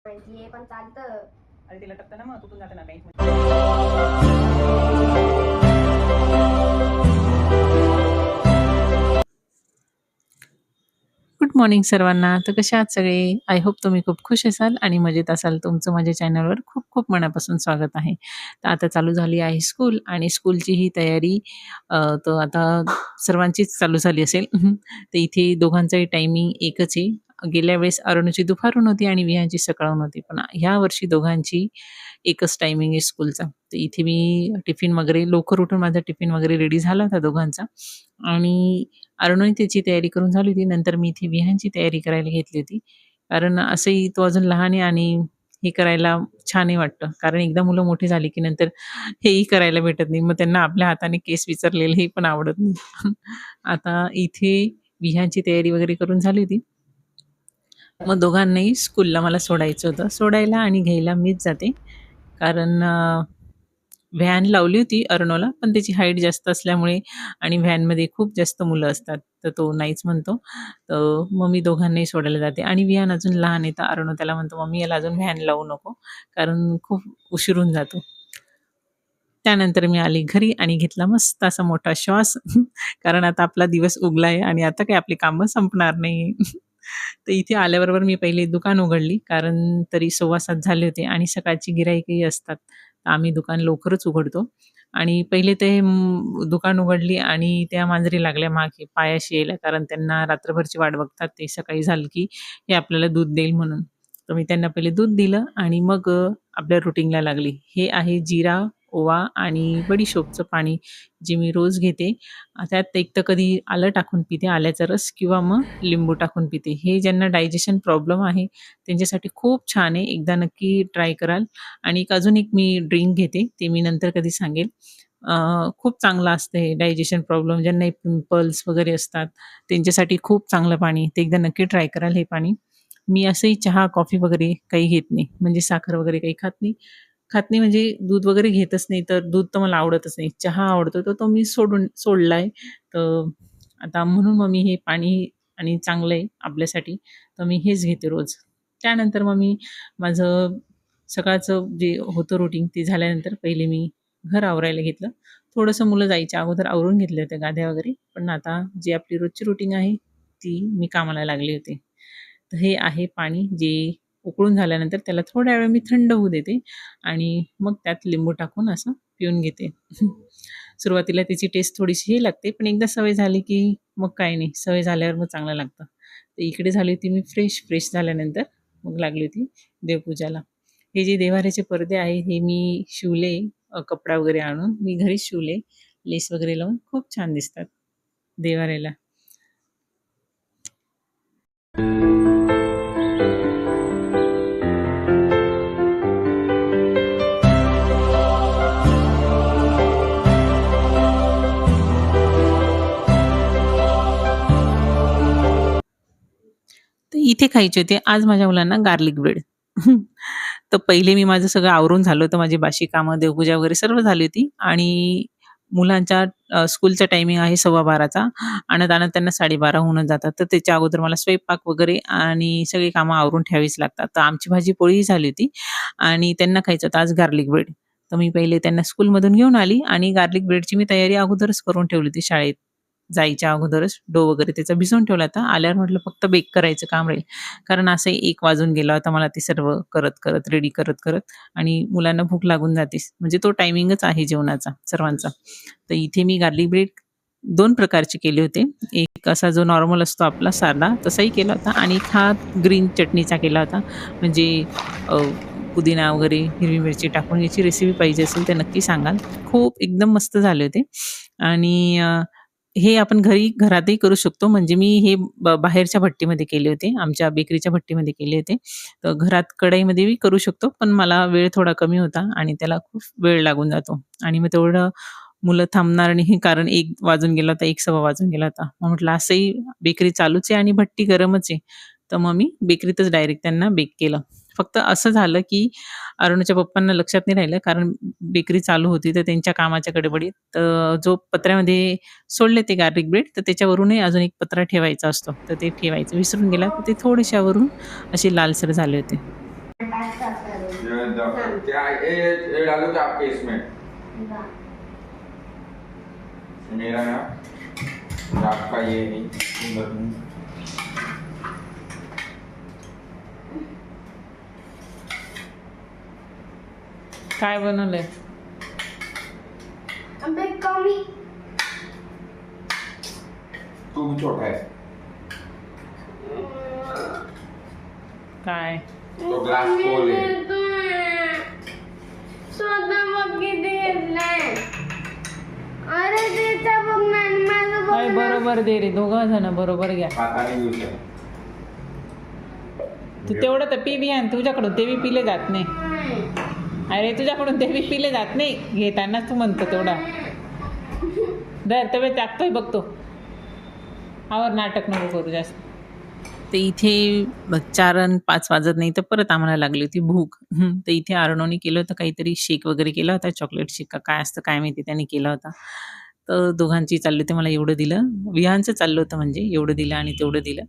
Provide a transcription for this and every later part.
माहिती आहे पण चालतं. अरे ते लटकतं ना, मग तुटून जातं ना बँक. गुड मॉर्निंग सर्वांना. तर कशा आहात सगळे? आय होप तुम्ही खूप खुश असाल आणि मजेत असाल. तुमचं माझ्या चॅनलवर खूप खूप मनापासून स्वागत आहे. तर आता चालू झाली आहे स्कूल आणि स्कूलची ही तयारी तर आता सर्वांचीच चालू झाली असेल. तर इथे दोघांचंही टायमिंग एकच आहे. गेल्या वेळेस अरुणची दुपारून होती आणि विहानची सकाळून होती. पण ह्या वर्षी दोघांची एकच टायमिंग आहे स्कूलचा. तर इथे मी टिफिन वगैरे लवकर उठून माझा टिफिन वगैरे रेडी झाला होता दोघांचा आणि अरुणही त्याची तयारी करून झाली होती. नंतर मी इथे विहानची तयारी करायला घेतली होती. कारण असंही तो अजून लहान आहे आणि हे करायला छानही वाटतं. कारण एकदा मुलं मोठी झाली की नंतर हेही करायला भेटत नाही. मग त्यांना आपल्या हाताने केस विचारलेले पण आवडत नाही. आता इथे विहानची तयारी वगैरे करून झाली होती. मग दोघांनाही स्कूलला मला सोडायचं होतं. सोडायला आणि घ्यायला मीच जाते. कारण व्हॅन लावली होती अर्णवला, पण त्याची हाईट जास्त असल्यामुळे आणि व्हॅनमध्ये खूप जास्त मुलं असतात, तर तो नाहीच म्हणतो. तर मग मी दोघांनाही सोडायला जाते आणि विहान अजून लहान आहे, तर अर्णव त्याला म्हणतो, "मम्मी याला अजून व्हॅन लावू नको, कारण खूप उशीर होऊन जातो." त्यानंतर मी आली घरी आणि घेतला मस्त असा मोठा श्वास. कारण आता आपला दिवस उगला आहे आणि आता काही आपली कामं संपणार नाही. तर इथे आल्याबरोबर मी पहिले दुकान उघडली, कारण तरी 7:15 झाले होते आणि सकाळची गिराईकही असतात. तर आम्ही दुकान लवकरच उघडतो आणि पहिले ते दुकान उघडली आणि त्या मांजरी लागल्या मागे पायाशी यायला, कारण त्यांना रात्रभरची वाट बघतात ते सकाळी झालं की हे आपल्याला दूध देईल म्हणून. तर मी त्यांना पहिले दूध दिलं आणि मग आपल्या रुटीनला लागली. हे आहे जीरा, ओवा आणि बडिशोपचं पाणी जे मी रोज घेते. त्यात एक तर कधी आलं टाकून पिते, आल्याचा रस किंवा मग लिंबू टाकून पिते. हे ज्यांना डायजेशन प्रॉब्लेम आहे त्यांच्यासाठी खूप छान आहे. एकदा नक्की ट्राय कराल. आणि अजून एक मी ड्रिंक घेते, ते मी नंतर कधी सांगेल. खूप चांगलं असतं हे डायजेशन प्रॉब्लेम ज्यांना पिंपल्स वगैरे असतात त्यांच्यासाठी खूप चांगलं पाणी. ते एकदा नक्की ट्राय कराल हे पाणी. मी असंही चहा, कॉफी वगैरे काही घेत नाही. म्हणजे साखर वगैरे काही खात नाही. खात नाही म्हणजे दूध वगैरे घेतच नाही, तर दूध तर मला आवडतच नाही. चहा आवडतो, तर तो मी सोडला आहे. तर आता म्हणून मग मी हे पाणी आणि चांगलं आहे आपल्यासाठी, तर मी हेच घेते रोज. त्यानंतर मग मी माझं सकाळचं जे होतं रुटीन ते झाल्यानंतर पहिले मी घर आवरायला घेतलं. थोडंसं मुलं जायच्या अगोदर आवरून घेतल्या होत्या गाद्या वगैरे. पण आता जी आपली रोजची रुटीन आहे, ती मी कामाला लागले होते. तर हे आहे पाणी जे उकळून झाल्यानंतर त्याला थोड्या वेळ मी थंड होऊ देते आणि मग त्यात लिंबू टाकून असं पिऊन घेते. सुरुवातीला त्याची टेस्ट थोडीशी हे लागते, पण एकदा सवय झाली की मग काही नाही. सवय झाल्यावर मग चांगलं लागतं. तर इकडे झाली होती मी फ्रेश झाल्यानंतर मग लागली होती देवपूजाला. हे जे देव्हाऱ्याचे पडदे आहे हे मी शिवले, कपडा वगैरे आणून मी घरीच शिवले. लेस वगैरे लावून खूप छान दिसतात देव्हाऱ्याला. तर इथे खायचे होते आज माझ्या मुलांना गार्लिक ब्रेड. तर पहिले मी माझं सगळं आवरून झालं होतं. माझी बाशी कामं, देवपूजा वगैरे सर्व झाली होती आणि मुलांच्या स्कूलचा टायमिंग आहे 12:15चा. आणत-आणत त्यांना 12:30 होऊनच जातात. तर त्याच्या अगोदर मला स्वयंपाक वगैरे आणि सगळी कामं आवरून ठेवावीच लागतात. तर आमची भाजी पोळीही झाली होती आणि त्यांना खायचं होतं आज गार्लिक ब्रेड. तर मी पहिले त्यांना स्कूलमधून घेऊन आली आणि गार्लिक ब्रेडची मी तयारी अगोदरच करून ठेवली होती शाळेत जायच्या अगोदरच. डो वगैरे त्याचा भिजवून ठेवला होता. आल्यावर म्हटलं फक्त बेक करायचं काम राहील. कारण असंही 1 वाजून गेला होता मला ते सर्व करत, रेडी करत आणि मुलांना भूक लागून जातेच. म्हणजे तो टायमिंगच आहे जेवणाचा सर्वांचा. तर इथे मी गार्लिक ब्रेड 2 प्रकारचे केले होते. एक असा जो नॉर्मल असतो आपला साधा तसाही केला होता आणि एक हा ग्रीन चटणीचा केला होता. म्हणजे अ, पुदिना वगैरे, हिरवी मिरची टाकून याची रेसिपी पाहिजे असेल तर नक्की सांगाल. खूप एकदम मस्त झाले होते आणि हे आपण घरातही करू शकतो. म्हणजे मी हे बाहेरच्या भट्टीमध्ये केले होते. आमच्या बेकरीच्या भट्टीमध्ये केले होते. तर घरात कढईमध्येही करू शकतो. पण मला वेळ थोडा कमी होता आणि त्याला खूप वेळ लागून जातो आणि मग तेवढं मुलं थांबणार नाही कारण 1 वाजून गेला होता, 1 सव्वा वाजून गेला होता. मग म्हटलं असंही बेकरी चालूच आहे आणि भट्टी गरमच आहे. तर मग मी बेकरीतच डायरेक्ट त्यांना बेक केलं. फक्त असं झालं, की अरुणच्या पप्पांना लक्षात नाही राहिलं कारण बेकरी चालू होती, तर त्यांच्या कामाच्या गडबडीत जो पत्र्यामध्ये सोडले ते गार्लिक ब्रेड, तर त्याच्यावरूनही अजून एक पत्रा ठेवायचा असतो. तर ते ठेवायचं विसरून गेला, तर ते थोडेशा वरून असे लालसर झाले होते. क्या ये डालो तो आपके इसमें मेरा ना आपका ये नहीं काय बनवलंय? कमी तू भी छोटा है काय तो ग्लास खोल है स्वतः मग किती घेतलंय अरे तिचा बघ ना माझं बघ काय बरोबर दे रे, दोघं जण बरोबर घ्या. खाता नहीं यूज है तू तेवढं तर पी बियान, तुझ्याकडून ते बी पिले जात नाही. अरे तुझ्याकडून ते बी पिले जात नाही, घेतानाच तू म्हणतो तेवढा. दर तवे टाकतोय बघतो, आवर नाटक नको करू जास्त. तर इथे 4 अन् 5 वाजत नाही तर परत आम्हाला लागली होती भूक. तर इथे आर्णवने केलं होतं काहीतरी शेक वगैरे केला होता, चॉकलेट शेक का काय असतं काय माहिती, त्याने केला होता. तर दोघांची चालली होती, मला एवढं दिलं, विहानचं चाललं होतं म्हणजे एवढं दिलं आणि तेवढं दिलं.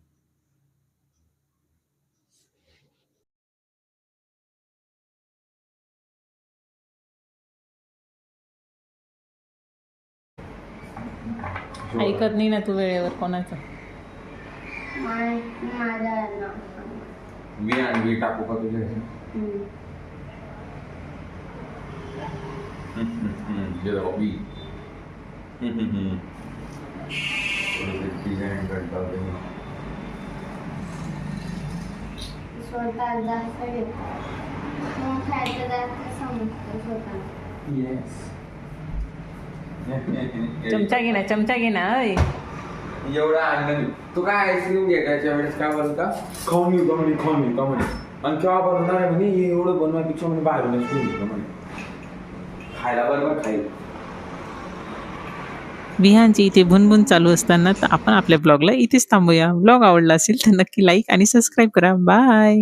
ऐकत नाही ना तू वेळेवर कोणाचं. माझा मी आणि मी टाकू का तुझ्या ये देखो बी स्वतः जास्त घेतात मग खायचं जास्त समजतं स्वतः. यस चमचा घे ना, चमचा घे ना. अय एवढा आनंद तू काय आईस्क्रीम घे त्याच्या वेळेस काय बोलता खाऊन येऊ का म्हणे आणि केव्हा बनवणार आहे म्हणे हे एवढं बनवायपेक्षा म्हणे बाहेरून घेऊ म्हणे खायला बरोबर खाईल. विहानची इथे भुनभुन चालू असताना तर आपण आपल्या ब्लॉगला इथेच थांबूया. ब्लॉग आवडला असेल तर नक्की लाईक आणि सबस्क्राईब करा. बाय.